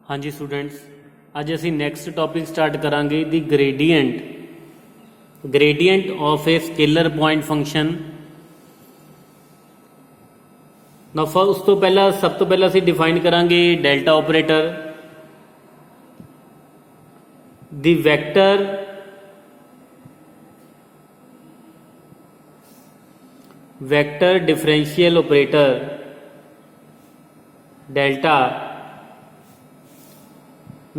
हाँ जी स्टूडेंट्स, अज असी next topic start करांगे the gradient of a scalar point function. नफा उस तो पहला सब तो पहला असी डिफाइन करांगे delta operator. The vector differential operator delta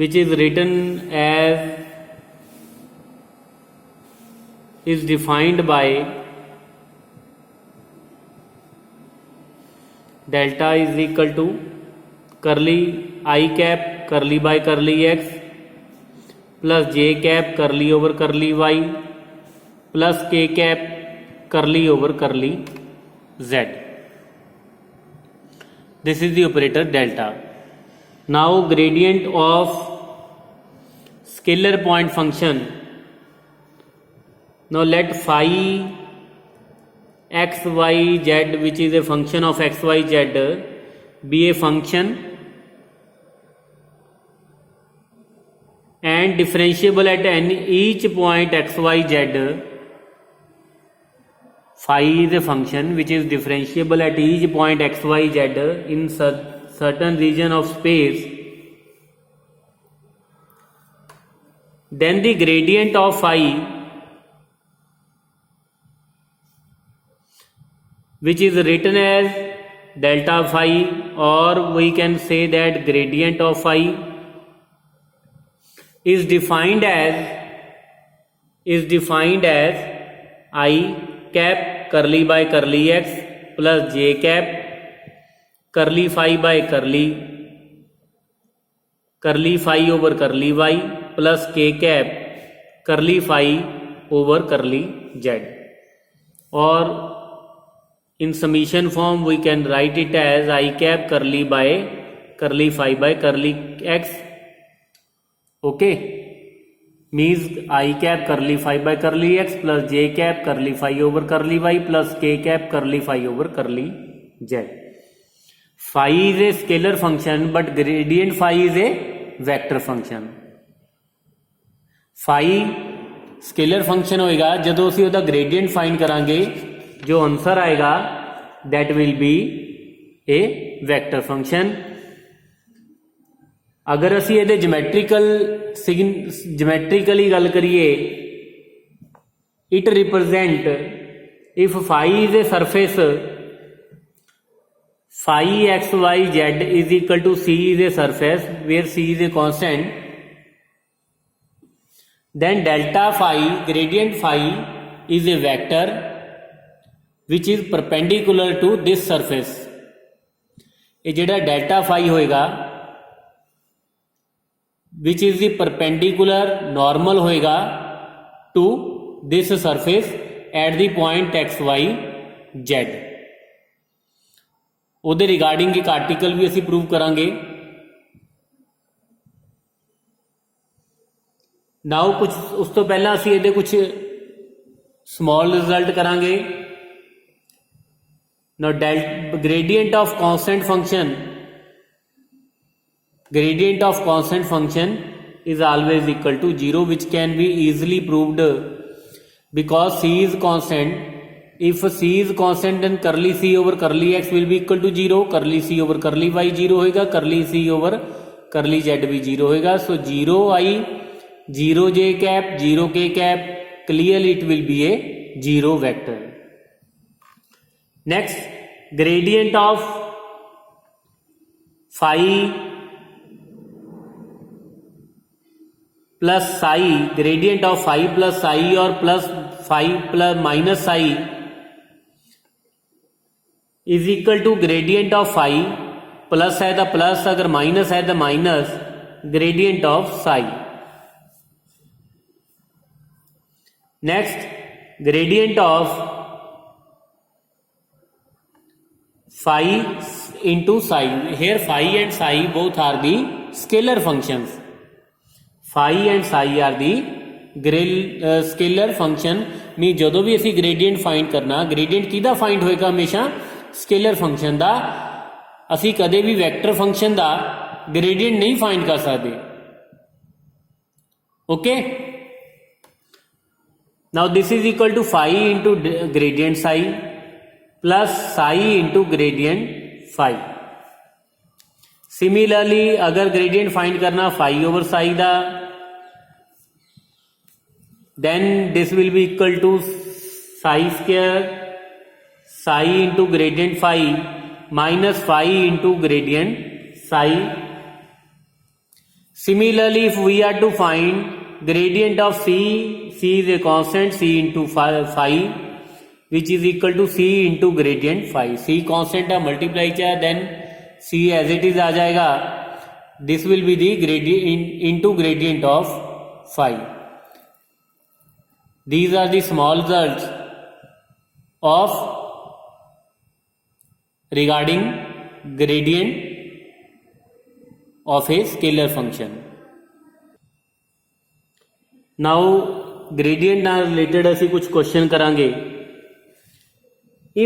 which is written as is defined by delta is equal to curly I cap curly by curly x plus j cap curly over curly y plus k cap curly over curly z. This is the operator delta. Now gradient of scalar point function. Now let phi x y z, which is a function of x y z, be a function and differentiable at each point x y z. Phi is a function which is differentiable at each point x y z in certain region of space. Then the gradient of phi, which is written as delta phi, or we can say that gradient of phi is defined as I cap curly by curly x plus j cap curly phi by curly phi over curly y plus k cap curly phi over curly z. Or in summation form we can write it as I cap curly by curly phi by curly x. Okay, means I cap curly phi by curly x plus j cap curly phi over curly y plus k cap curly phi over curly z. Phi is a scalar function but gradient phi is a vector function. Phi scalar function होएगा जदों असीं उहदा gradient find करांगे, जो answer आएगा that will be a vector function. अगर असीं इहदे geometrically गल करिए, it represent if phi is a surface, phi x y z is equal to c is a surface where c is a constant, then delta phi, gradient phi is a vector which is perpendicular to this surface. ये जेड़ा delta phi होएगा which is the perpendicular normal होएगा to this surface at the point x y z. ਉਹਦੇ regarding ਇੱਕ article ਵੀ ਅਸੀਂ prove ਕਰਾਂਗੇ। ਨਾਓ ਕੁਝ ਉਸ ਤੋਂ ਪਹਿਲਾਂ ਅਸੀਂ ਇਹਦੇ ਕੁਝ ਸਮॉल ਰਿਜ਼ਲਟ ਕਰਾਂਗੇ। ਨਾਓ gradient of constant function is always equal to 0, which can be easily proved because c is constant. If c is constant then curly c over curly x will be equal to 0, curly c over curly y 0 होएगा, curly c over curly z भी 0 होएगा. So 0 I 0 j cap 0 k cap, clearly it will be a 0 vector. Next, gradient of phi plus psi, gradient of phi plus psi or plus phi plus minus psi is equal to gradient of phi, plus है तो plus, अगर minus है तो minus, gradient of psi. Next, gradient of phi into psi. Here phi and psi both are the scalar functions. Phi and psi are the scalar function. Mean जो भी असी gradient find करना, gradient किहदा find होएगा हमेशा scalar function का। असी कदे भी वैक्टर फंक्शन का ग्रेडियंट नहीं फाइंड कर सकते। Okay, now this is equal to phi into gradient psi plus psi into gradient phi. Similarly अगर ग्रेडियंट फाइंड करना फाई ओवर साई दा, then this will be equal to psi square psi into gradient phi minus phi into gradient psi. Similarly, if we are to find gradient of c is a constant, c into phi which is equal to c into gradient phi. c constant है, multiply किया, then c as it is आ जाएगा. This will be the gradient into gradient of phi. These are the small results of regarding gradient of a scalar function. Now gradient ਨਾਲ related ਅਸੀਂ कुछ question करांगे.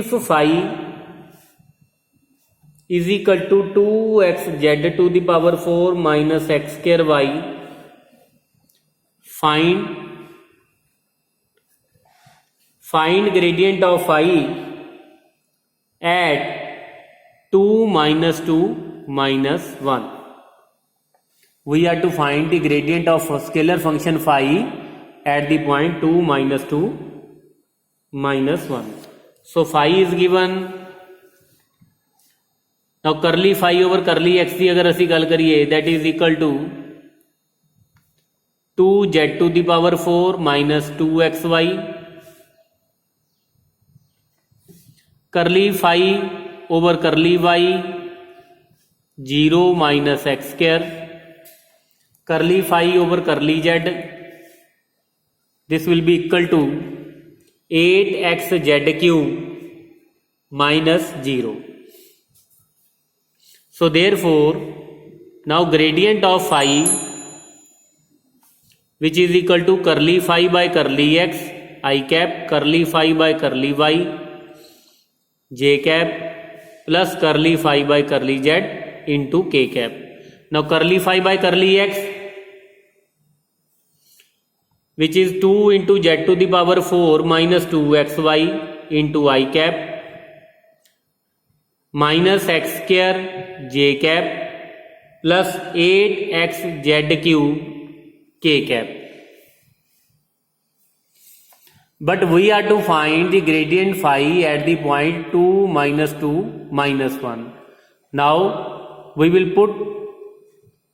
If phi is equal to 2xz to the power 4 minus x square y, find gradient of phi at 2 minus 2 minus 1. We are to find the gradient of scalar function phi at the point 2 minus 2 minus 1. So phi is given. Now curly phi over curly x की अगर असी गल करिए, that is equal to 2z to the power 4 minus 2xy. curly phi over curly y 0 minus x square, curly phi over curly z, this will be equal to 8xz cube minus 0. So therefore now gradient of phi which is equal to curly phi by curly x I cap, curly phi by curly y j cap plus curly phi by curly z into k cap. Now curly phi by curly x which is 2 into z to the power 4 minus 2xy into I cap minus x square j cap plus 8xz cube k cap. But we are to find the gradient phi at the point 2 minus 2 minus 1. Now we will put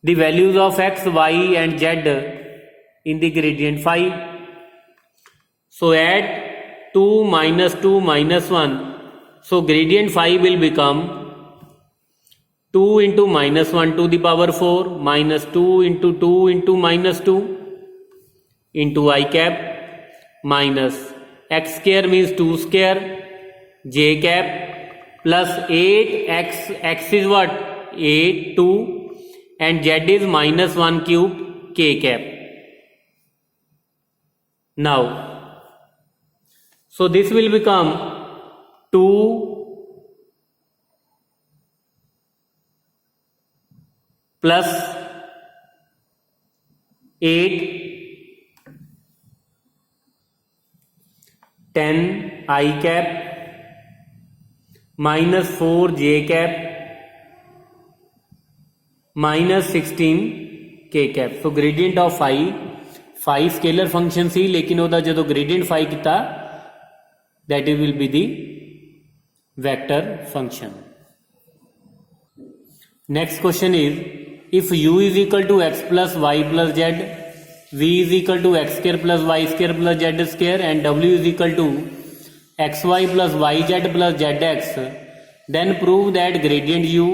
the values of x, y and z in the gradient phi. So at 2 minus 2 minus 1, so gradient phi will become 2 into minus 1 to the power 4 minus 2 into 2 into minus 2 into I cap minus x square means 2 square j cap plus 8x, x is what, 8, 2 and z is minus 1 cube k cap. Now so this will become 2 plus 8 10 I cap minus 4 j cap minus 16 k cap. So gradient of phi scalar function सी, लेकिन ਉਹਦਾ ਜਦੋਂ gradient phi ਕੀਤਾ that it will be the vector function. Next question is, if u is equal to x plus y plus z, v is equal to x square plus y square plus z square and w is equal to xy plus yz plus zx, then prove that gradient u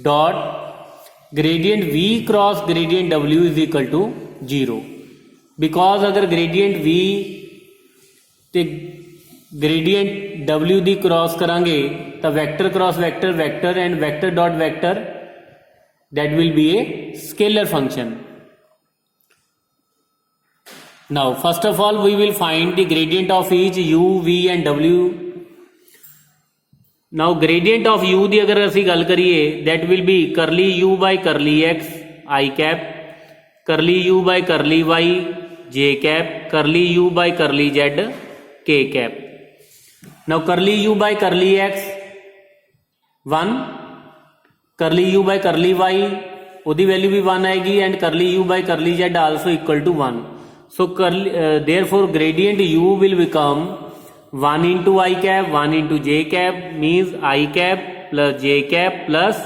dot gradient v cross gradient w is equal to 0. Because अगर gradient v ते gradient w ਦੀ cross करांगे तो vector cross vector, vector and vector dot vector, that will be a scalar function. Now first of all we will find the gradient of each u, v and w. Now gradient of u की अगर असी गल करिए that will be curly u by curly x I cap, curly u by curly y j cap, curly u by curly z k cap. Now curly u by curly x 1, curly u by curly y उदी value भी 1 आएगी and curly u by curly z also equal to 1। So therefore gradient u will become 1 into I cap 1 into j cap means I cap plus j cap plus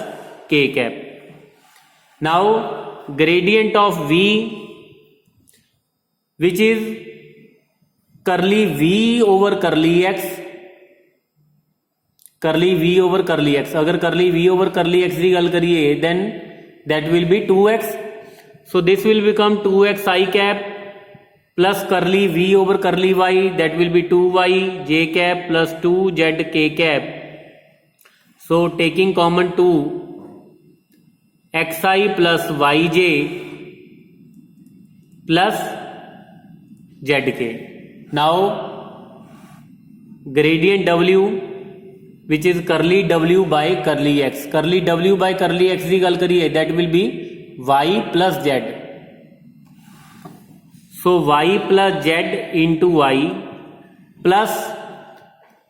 k cap। now gradient of v which is curly v over curly x, curly v over curly x, अगर curly v over curly x की गल करिए then that will be 2x। so this will become 2x I cap plus curly v over curly y that will be 2y j cap plus 2z k cap। so taking common 2 xi plus yj plus zk। now gradient w which is curly w by curly x, curly w by curly x की गल करिए that will be y plus z। so y plus z into y plus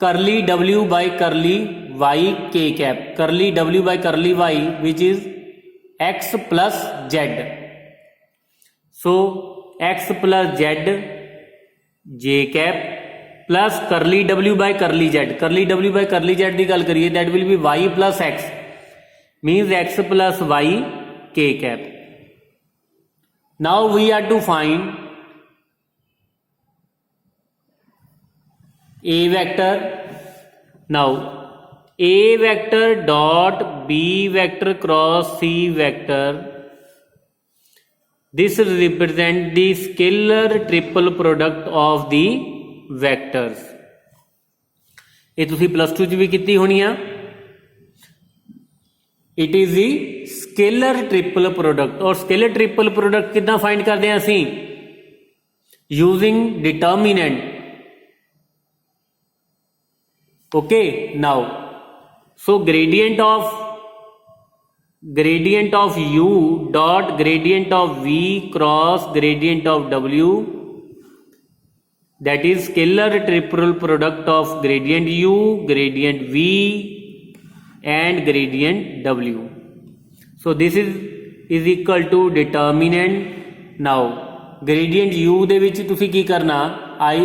curly w by curly y k cap, curly w by curly y which is x plus z। so x plus z j cap plus curly w by curly z, curly w by curly z की गल करिए that will be y plus x means x plus y k cap। now we are to find a vector। now a vector dot b vector cross c vector, this represent the scalar triple product of the vectors। ये तुसी +2 च भी कीती होनी आ। It is the scalar triple product. और scalar triple product कितना find करते हैं असी using determinant. Okay now so gradient of u dot gradient of v cross gradient of w, that is scalar triple product of gradient u, gradient v and gradient w। so this is equal to determinant। now gradient u ਦੇ ਵਿੱਚ ਤੁਸੀਂ ਕੀ ਕਰਨਾ i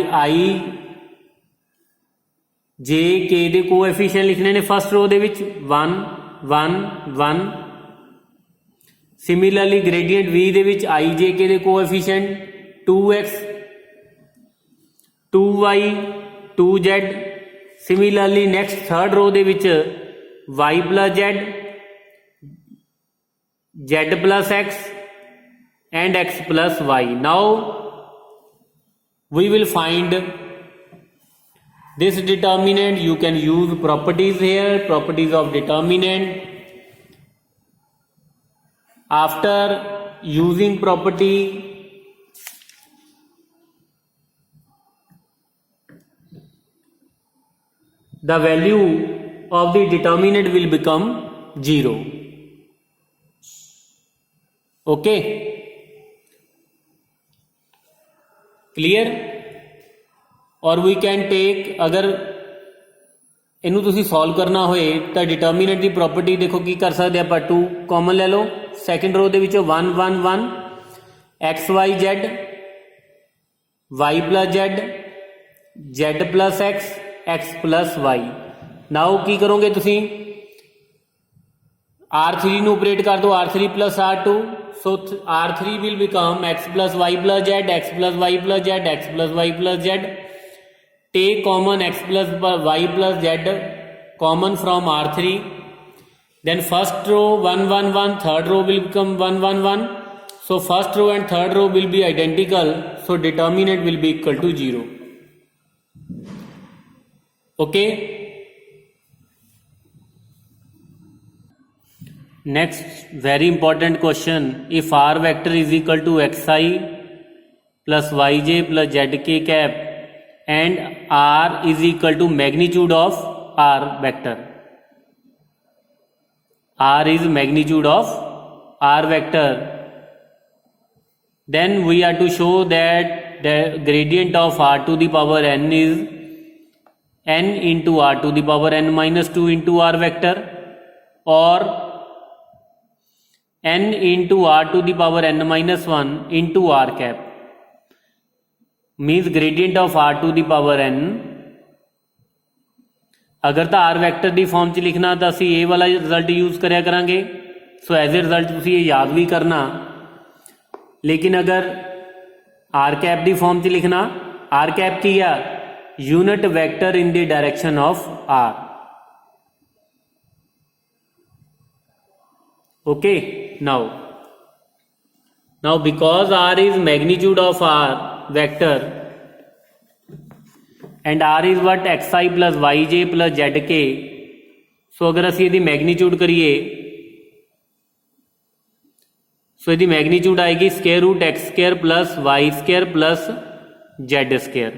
j k ਦੇ coefficient ਲਿਖਣੇ ਨੇ first रो ਦੇ ਵਿੱਚ 1 1 1। Similarly ਗ੍ਰੇਡੀਐਂਟ v ਦੇ ਵਿੱਚ i j k ਦੇ coefficient 2x 2y 2z। Similarly next third row ਦੇ ਵਿੱਚ y plus z z plus x and x plus y। now we will find this determinant। you can use properties here, properties of determinant। after using property the value of the determinant will become 0। okay clear। और we can take अगर इनू तुसी solve करना होए तो determinant की property देखो की कर सकते आप 2 कॉमन ले लो सैकेंड रो दे विचों 1 1 1 x y z y plus z z plus x plus y. Now की करोगे तुसी R3 नू ऑपरेट कर दो R3 plus R2। So R3 will become x plus y plus z x plus y plus z x plus y plus z. Take common x plus y plus z common from R3, then first row 1 1 1, third row will become 1 1 1। so first row and third row will be identical, so determinant will be equal to 0। okay next very important question, if r vector is equal to xi plus yj plus zk cap and r is equal to magnitude of r vector, r is magnitude of r vector, then we are to show that the gradient of r to the power n is n into r to the power n minus 2 into r vector, or n into r to the power n minus 1 into r cap, means gradient of r to the power n। अगर तो R vector की form च लिखना तो असी ये वाला result use कराया करांगे। सो एज ए रिजल्ट तुसी ये याद भी करना, लेकिन अगर आर कैप की फॉर्म च लिखना, आर कैप की आ unit vector in the direction of R. Okay, now because R is magnitude of R vector and R is what x i plus y j plus z k. So अगर असी यदि magnitude करिए, सो यदि magnitude आएगी square root x square plus y square plus z square.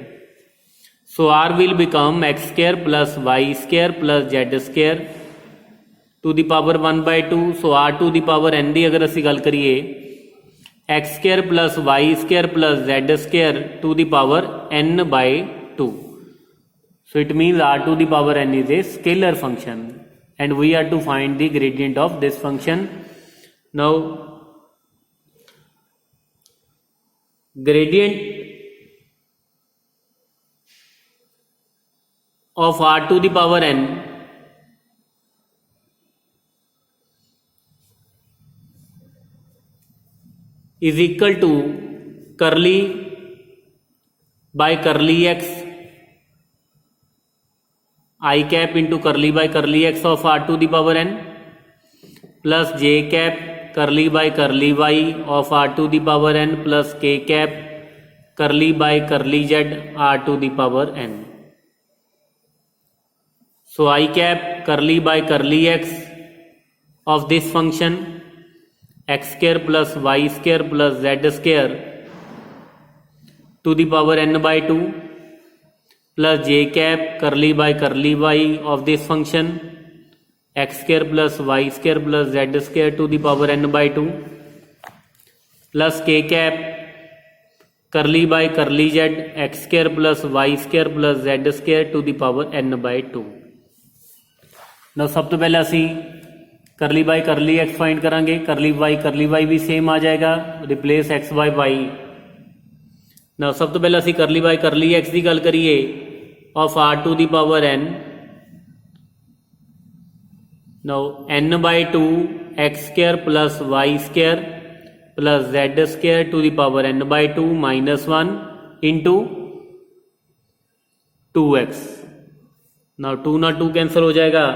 So r will become x square plus y square plus z square to the power 1/2। So r to the power n की अगर असी गल करिए, x square plus y square plus z square to the power n/2। So it means r to the power n is a scalar function and we are to find the gradient of this function. Now gradient of r to the power n is equal to curly by curly x I cap into curly by curly x of r to the power n plus j cap curly by curly y of r to the power n plus k cap curly by curly z r to the power n. So I cap curly by curly x of this function x square plus y square plus z square to the power n/2 plus j cap curly by curly y of this function x square plus y square plus z square to the power n/2 plus k cap curly by curly z x square plus y square plus z square to the power n/2। now सब तो पहले असी करली by करली x find करांगे, करली Y भी same आ जाएगा, रिप्लेस एक्स बाय वाई। ना सब तो पहले असी करली बाई करली एक्स की गल करिए of r to the power n। Now n/2 x square plus y square plus z square to the power n/2 -1 into 2x। Now 2 ना 2 कैंसिल हो जाएगा,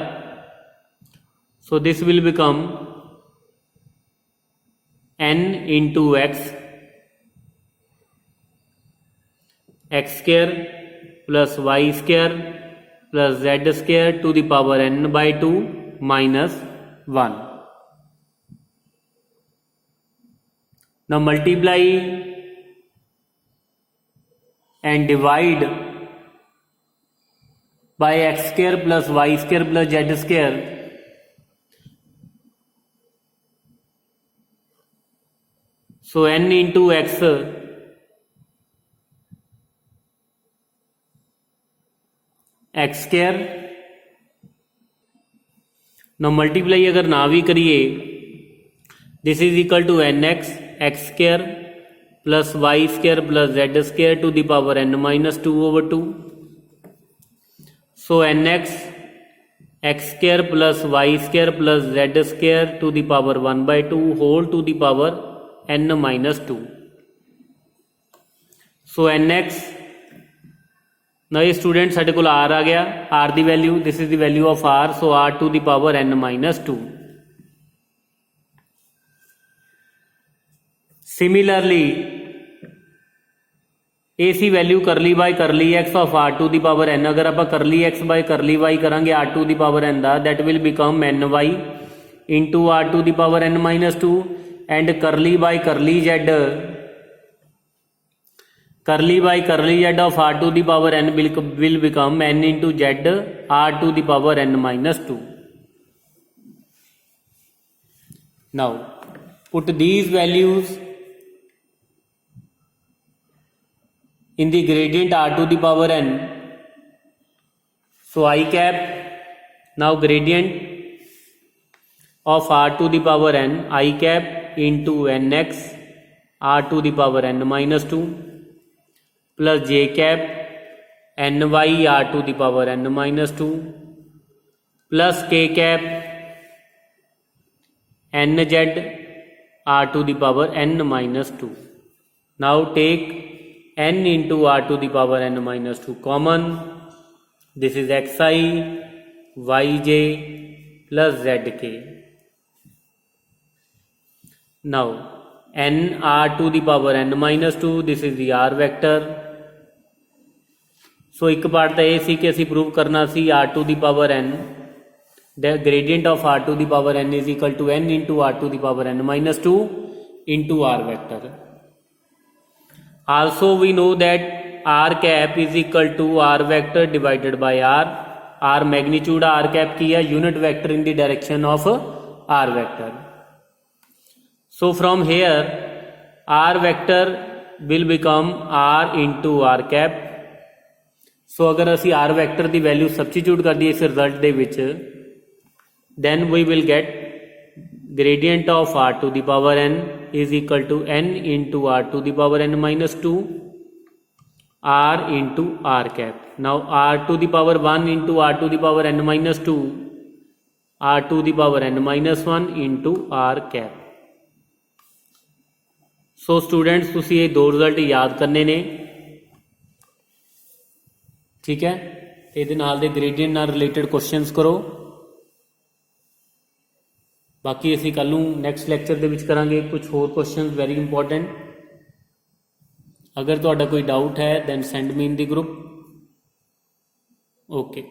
so this will become n into x square plus y square plus z square to the power n/2 -1। now multiply and divide by x square plus y square plus z square। so n into x square. now multiply अगर ना भी करिए, this is equal to n x square plus y square plus z square to the power n-2/2। So n x square plus y square plus z square to the power 1/2 whole to the power n-2। So n x ना ये student साढ़े को r आ गया, r the value, this is the value of r, so r to the power n-2। Similarly ए सी value curly by curly x of r to the power n, अगर आप curly x by curly y करांगे r to the power n दा, that will become ny into r to the power n-2 and curly by curly z of r to the power n will become n into z r to the power n-2। Now put these values in the gradient r to the power n. So I cap, now gradient of r to the power n, I cap into nx r to the power n minus 2 plus j cap ny r to the power n minus 2 plus k cap nz r to the power n minus 2. Now take n into r to the power n minus 2 common. This is xi, yj plus zk. Now n r to the power n minus 2, this is the r vector. So एक part तो ये सी कि असी prove करना सी r to the power n, the gradient of r to the power n is equal to n into r to the power n minus 2 into r vector. Also we know that r cap is equal to r vector divided by r magnitude r cap की है, unit vector in the direction of r vector. So from here r vector will become r into r cap. So अगर असी r vector की value substitute कर दिए इस result they which, then we will get gradient of r to the power n is equal to n into r to the power n minus 2 r into r cap. Now r to the power 1 into r to the power n minus 2 r to the power n minus 1 into r cap. So students तुसी ये दो result याद करने ने, ठीक है। ये नाल दे ग्रेडियंट नाल रिलेटेड क्वेश्चंस करो। बाकी असीं कल नूं नैक्सट लैक्चर दे विच करांगे कुछ होर क्वेश्चंस वैरी इंपॉर्टेंट। अगर तुहाडा कोई डाउट है then send me in the group. Okay.